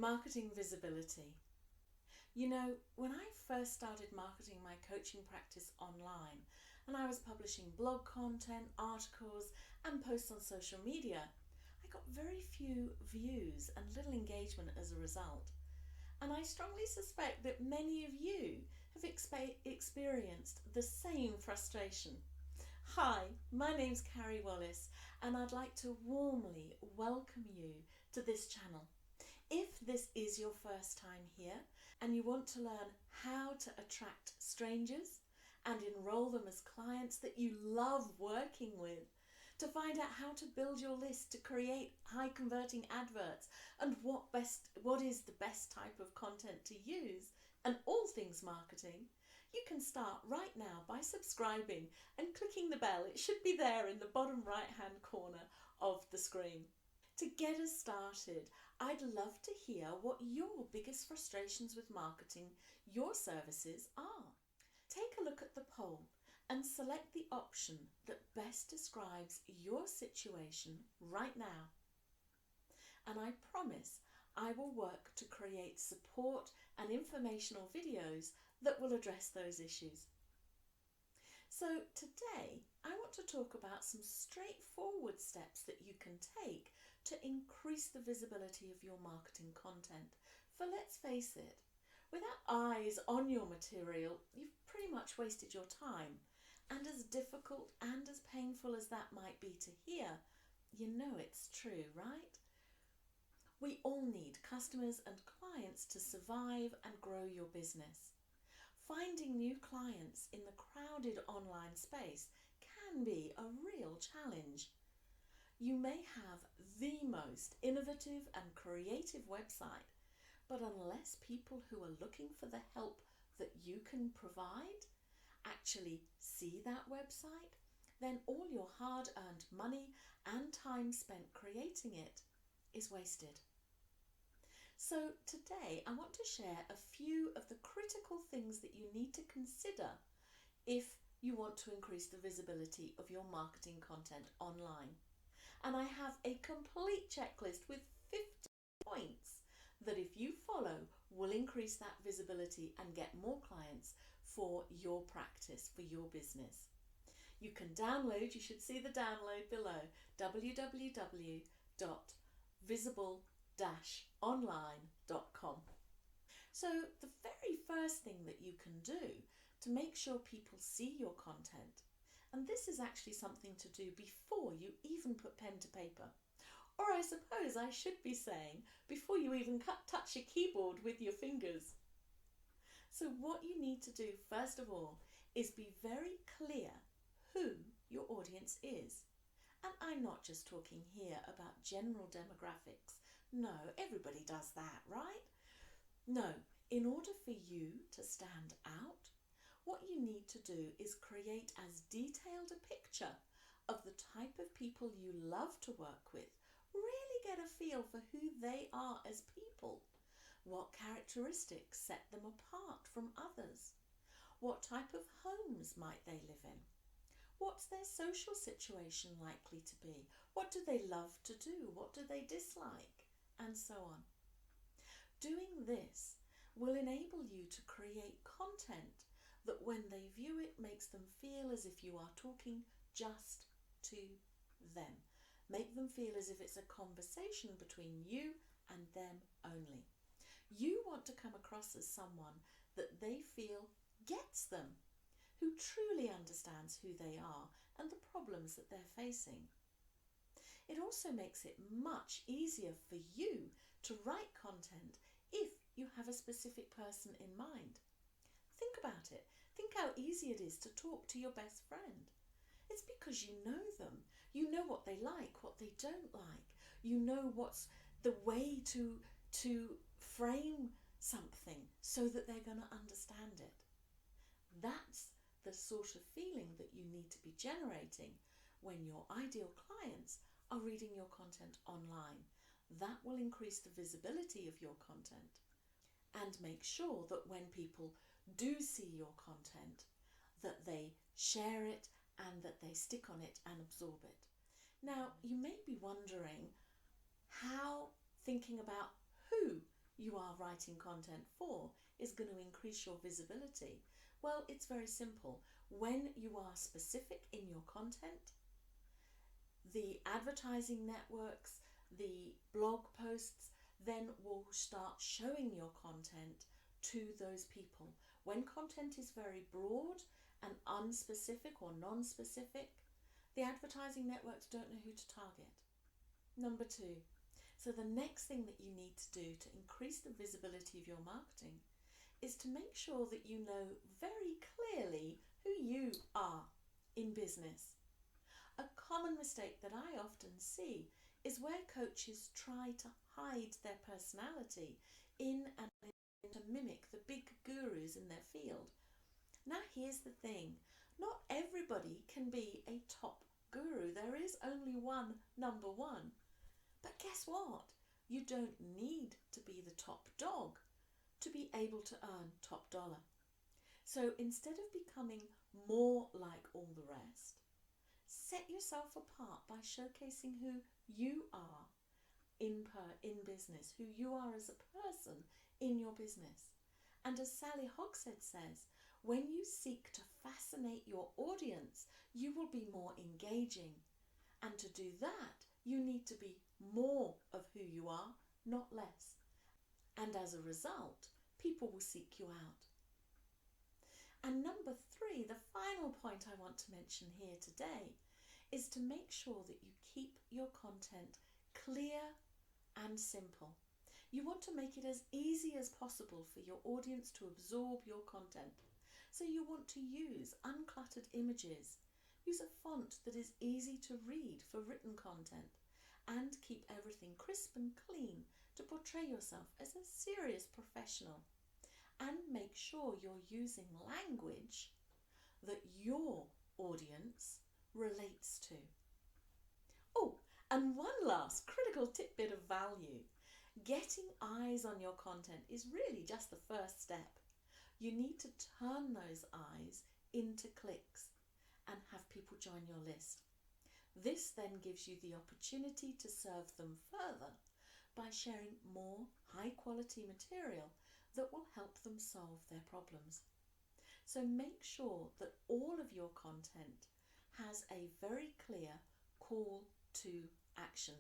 Marketing visibility. You know, when I first started marketing my coaching practice online and I was publishing blog content, articles and posts on social media, I got very few views and little engagement as a result. And I strongly suspect that many of you have experienced the same frustration. Hi, my name's Carrie Wallace and I'd like to warmly welcome you to this channel. If this is your first time here and you want to learn how to attract strangers and enroll them as clients that you love working with, to find out how to build your list to create high converting adverts and what is the best type of content to use and all things marketing, you can start right now by subscribing and clicking the bell. It should be there in the bottom right hand corner of the screen. To get us started, I'd love to hear what your biggest frustrations with marketing your services are. Take a look at the poll and select the option that best describes your situation right now. And I promise I will work to create support and informational videos that will address those issues. So today I want to talk about some straightforward steps that you can take to increase the visibility of your marketing content. For let's face it, without eyes on your material, you've pretty much wasted your time. And as difficult and as painful as that might be to hear, you know it's true, right? We all need customers and clients to survive and grow your business. Finding new clients in the crowded online space can be a real challenge. You may have the most innovative and creative website, but unless people who are looking for the help that you can provide actually see that website, then all your hard-earned money and time spent creating it is wasted. So today I want to share a few of the critical things that you need to consider if you want to increase the visibility of your marketing content online. And I have a complete checklist with 50 points that if you follow will increase that visibility and get more clients for your practice, for your business. You can download, you should see the download below, www.visible-online.com. So the very first thing that you can do to make sure people see your content, and this is actually something to do before you even put pen to paper, or I suppose I should be saying before you even touch a keyboard with your fingers. So what you need to do first of all is be very clear who your audience is. And I'm not just talking here about general demographics. No, everybody does that, right? No, in order for you to stand out, what you need to do is create as detailed a picture of the type of people you love to work with. Really get a feel for who they are as people. What characteristics set them apart from others? What type of homes might they live in? What's their social situation likely to be? What do they love to do? What do they dislike? And so on. Doing this will enable you to create content that when they view it makes them feel as if you are talking just to them. Make them feel as if it's a conversation between you and them only. You want to come across as someone that they feel gets them, who truly understands who they are and the problems that they're facing. It also makes it much easier for you to write content if you have a specific person in mind. Think about it. Think how easy it is to talk to your best friend. It's because you know them. You know what they like, what they don't like. You know what's the way to frame something so that they're going to understand it. That's the sort of feeling that you need to be generating when your ideal clients are reading your content online. That will increase the visibility of your content and make sure that when people do see your content, that they share it and that they stick on it and absorb it. Now, you may be wondering how thinking about who you are writing content for is going to increase your visibility? Well, it's very simple. When you are specific in your content, the advertising networks, the blog posts, then will start showing your content to those people. When content is very broad and unspecific or non-specific, the advertising networks don't know who to target. Number 2, so the next thing that you need to do to increase the visibility of your marketing is to make sure that you know very clearly who you are in business. A common mistake that I often see is where coaches try to hide their personality in and to mimic the big gurus in their field. Now here's the thing, not everybody can be a top guru. There is only one number one. But guess what? You don't need to be the top dog to be able to earn top dollar. So instead of becoming more like all the rest, set yourself apart by showcasing who you are in business, who you are as a person in your business. And as Sally Hogshead says, when you seek to fascinate your audience, you will be more engaging. And to do that, you need to be more of who you are, not less. And as a result, people will seek you out. And number 3, the final point I want to mention here today, is to make sure that you keep your content clear and simple. You want to make it as easy as possible for your audience to absorb your content. So you want to use uncluttered images, use a font that is easy to read for written content, and keep everything crisp and clean to portray yourself as a serious professional. And make sure you're using language that your audience relates to. Oh, and one last critical tidbit of value. Getting eyes on your content is really just the first step. You need to turn those eyes into clicks and have people join your list. This then gives you the opportunity to serve them further by sharing more high quality material that will help them solve their problems. So make sure that all of your content has a very clear call to action,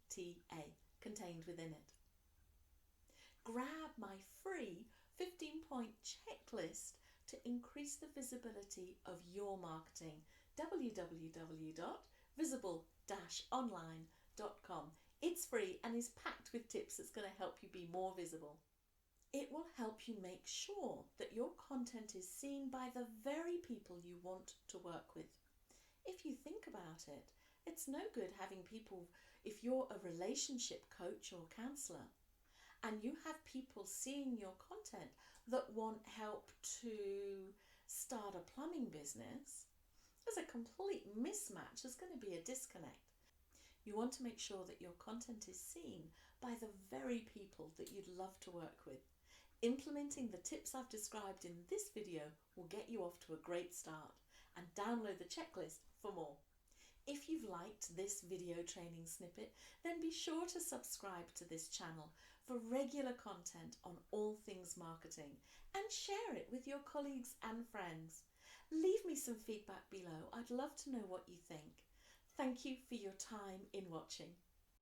TA, contained within it. Grab my free 15-point checklist to increase the visibility of your marketing, www.visible-online.com. It's free and is packed with tips that's going to help you be more visible. It will help you make sure that your content is seen by the very people you want to work with. If you think about it, it's no good having people, if you're a relationship coach or counsellor, and you have people seeing your content that want help to start a plumbing business, there's a complete mismatch. There's going to be a disconnect. You want to make sure that your content is seen by the very people that you'd love to work with. Implementing the tips I've described in this video will get you off to a great start, and download the checklist for more. If you've liked this video training snippet, then be sure to subscribe to this channel for regular content on all things marketing, and share it with your colleagues and friends. Leave me some feedback below. I'd love to know what you think. Thank you for your time in watching.